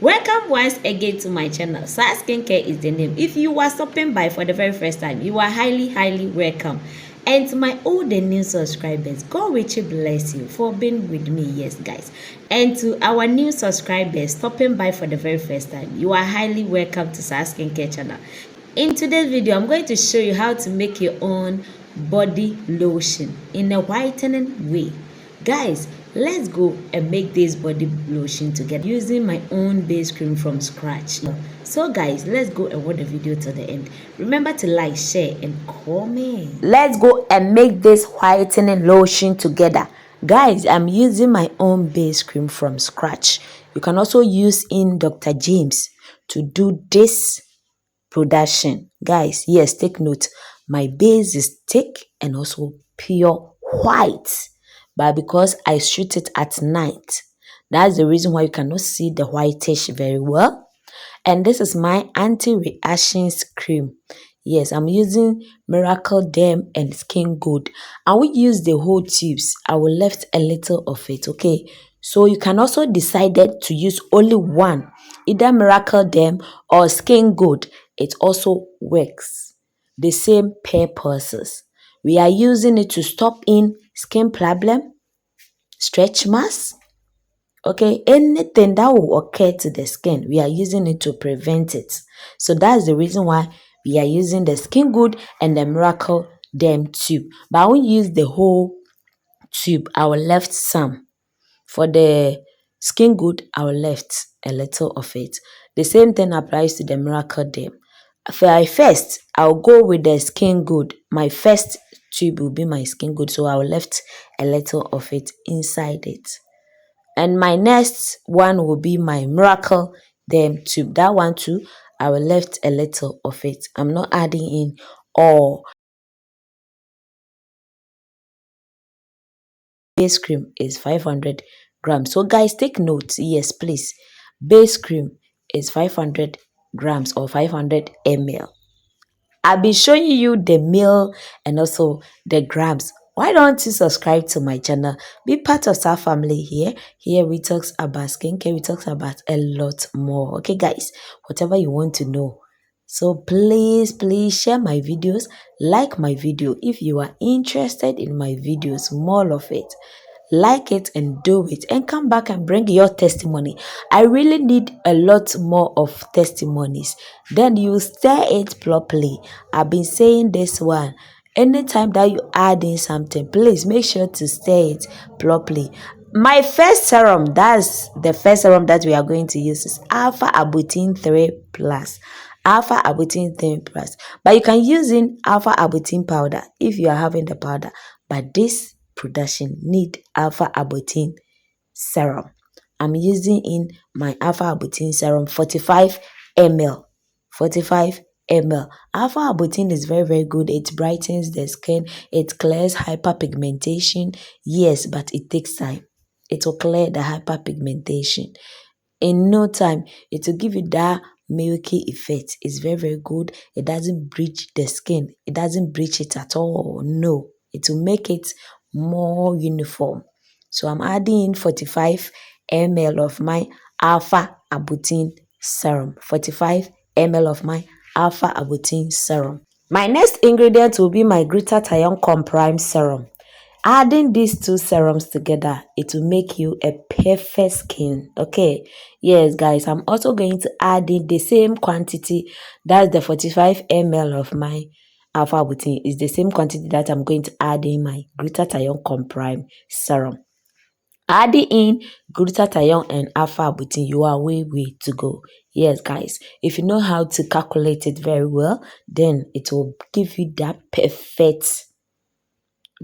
Welcome once again to my channel. SAA Skincare is the name. If you are stopping by for the very first time, you are highly welcome. And to my old and new subscribers, God richly bless you for being with me, yes guys. And to our new subscribers stopping by for the very first time, you are highly welcome to SAA Skincare channel. In today's video, I'm going to show you how to make your own body lotion in a whitening way. Guys, let's go and make this body lotion together using my own base cream from scratch. So guys, let's go and watch the video to the end. Remember to like, share and comment. Let's go and make this whitening lotion together. Guys, I'm using my own base cream from scratch. You can also use in Dr. James to do this production. Guys, yes, take note. My base is thick and also pure white, but because I shoot it at night, that's the reason why you cannot see the whitish very well. And this is my anti-reactions cream. Yes, I'm using Miracle Derm and Skin Good. I will use the whole tubes. I will left a little of it, okay? So you can also decide to use only one, either Miracle Derm or Skin Good. It also works. The same purposes. We are using it to stop in skin problem, stretch marks, okay, anything that will occur to the skin, we are using it to prevent it. So that's the reason why we are using the Skin Good and the Miracle Derm tube. But I won't use the whole tube. I will left some. For the Skin Good, I will left a little of it. The same thing applies to the Miracle Derm. First, I'll go with the Skin Good. My first tube will be my Skin Good, so I will left a little of it inside it. And my next one will be my Miracle Derm tube. That one too, I will left a little of it. I'm not adding in all. Base cream is 500 grams. So guys, take note. Yes, please. Base cream is 500 grams or 500 ml. I'll be showing you the meal and also the grams. Why don't you subscribe to my channel? Be part of our family here. Here we talk about skincare. We talk about a lot more. Okay, guys, whatever you want to know. So please share my videos. Like my video. If you are interested in my videos, more of it. Like it and do it and come back and bring your testimony. I really need a lot more of testimonies. Then you stir it properly. I've been saying this one. Anytime that you add in something, please make sure to stir it properly. My first serum, that's the first serum that we are going to use, is Alpha Arbutin 3 Plus. Alpha Arbutin 3 Plus. But you can use in Alpha Arbutin powder if you are having the powder. But this production need Alpha Arbutin serum. I'm using in my Alpha Arbutin serum 45 ml. 45 ml. Alpha Arbutin is very good. It brightens the skin. It clears hyperpigmentation. Yes, but it takes time. It will clear the hyperpigmentation. In no time, it will give you that milky effect. It's very good. It doesn't breach the skin. It doesn't breach it at all. No. It will make it more uniform. So I'm adding in 45 ml of my Alpha Arbutin serum. 45 ml of my Alpha Arbutin serum. My next ingredient will be my Glutathion Comprime serum. Adding these two serums together, it will make you a perfect skin. Okay, yes guys, I'm also going to add in the same quantity. That's the 45 ml of my Alpha Arbutin. Is the same quantity that I'm going to add in my Glutathion Comprime serum. Adding in Glutathion and Alpha Arbutin, you are way to go. Yes guys, if you know how to calculate it very well, then it will give you that perfect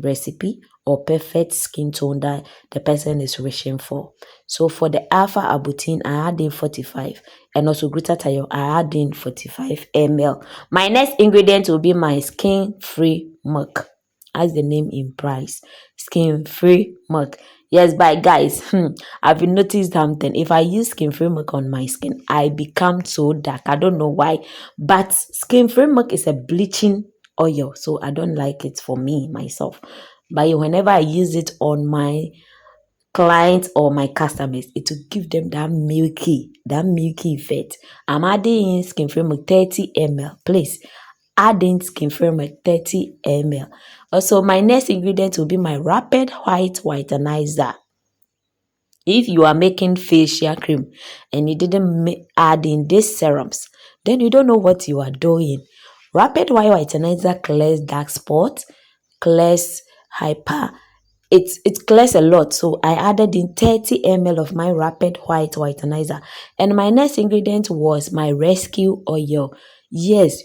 recipe or perfect skin tone that the person is wishing for. So for the Alpha Arbutin, I add in 45, and also Glutathion, I add in 45 ml. My next ingredient will be my skin-free milk, as the name implies, skin-free milk. Yes, but guys, I've noticed something. If I use skin-free milk on my skin, I become so dark. I don't know why, but skin-free milk is a bleaching oil, so I don't like it for me myself. But whenever I use it on my clients or my customers. It will give them that milky effect. I'm adding in skin firm with 30 ml. Please add in skin firm with 30 ml. Also, my next ingredient will be my rapid white whitenizer. If you are making facial cream and you didn't add in these serums, then you don't know what you are doing. Rapid white whitenizer clears dark spots, clears hyper. It clears a lot. So I added in 30 ml of my rapid white whitenizer. And my next ingredient was my rescue oil. Yes,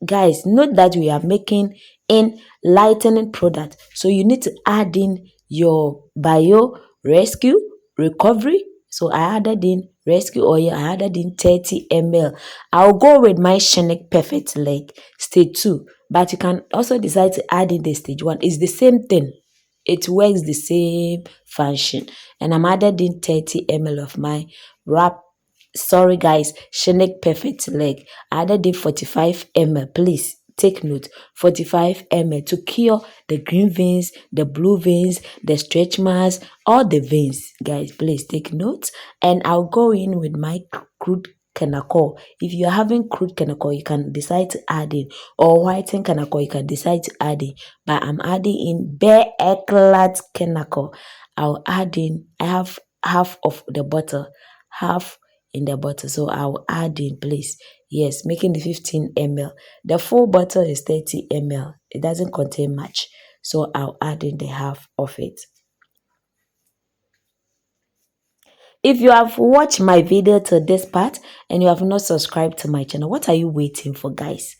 guys, note that we are making in lightening product, so you need to add in your bio rescue recovery. So I added in rescue oil, I added in 30 ml. I'll go with my Shenick Perfect Leg stage 2, but you can also decide to add in the stage 1. It's the same thing, it works the same function. And I'm added in 30 ml of my wrap. Sorry guys, Shenick Perfect Leg. I added in 45 ml. Please take note, 45 ml to cure the green veins, the blue veins, the stretch marks, all the veins. Guys, please take note. And I'll go in with my crude Kanako. If you're having crude Kanako, you can decide to add in, or whiten Kanako, you can decide to add in. But I'm adding in bare eclat Kanako. I'll add in, I have half of the bottle, half in the bottle, so I'll add in, please. Yes, making the 15 ml. The full bottle is 30 ml. It doesn't contain much, so I'll add in the half of it. If you have watched my video to this part and you have not subscribed to my channel, what are you waiting for, guys?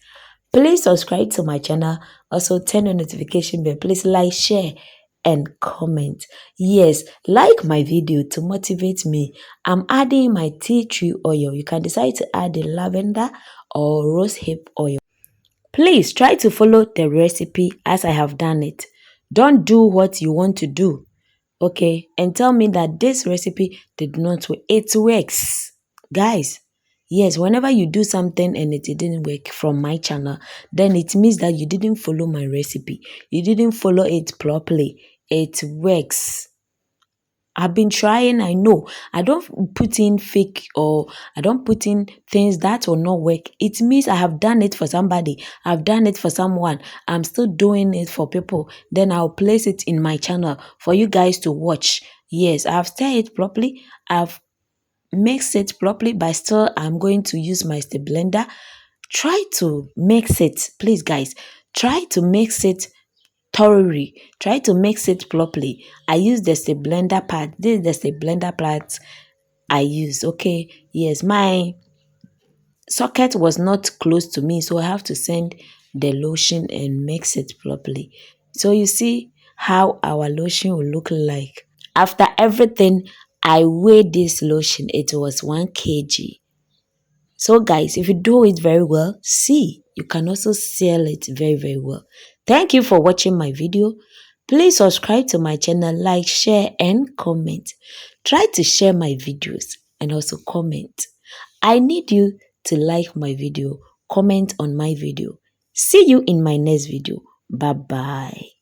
Please subscribe to my channel. Also turn on notification bell. Please like, share, and comment. Yes, like my video to motivate me. I'm adding my tea tree oil. You can decide to add the lavender or rose hip oil. Please try to follow the recipe as I have done it. Don't do what you want to do, okay? And tell me that this recipe did not work. It works, guys. Yes, whenever you do something and it didn't work from my channel, then it means that you didn't follow my recipe. You didn't follow it properly. It works. I've been trying, I know. I don't put in fake, or I don't put in things that will not work. It means I have done it for somebody. I've done it for someone. I'm still doing it for people. Then I'll place it in my channel for you guys to watch. Yes, I've stirred it properly. I've mixed it properly, but still I'm going to use my step blender. Try to mix it, please guys. Try to mix it thoroughly. Try to mix it properly. I use the step blender part. This is the step blender part I use. Okay, yes, my socket was not close to me, so I have to send the lotion and mix it properly. So you see how our lotion will look like. After everything, I weighed this lotion. It was 1 kg. So guys, if you do it very well, see, you can also sell it very, very well. Thank you for watching my video. Please subscribe to my channel, like, share, and comment. Try to share my videos and also comment. I need you to like my video, comment on my video. See you in my next video. Bye-bye.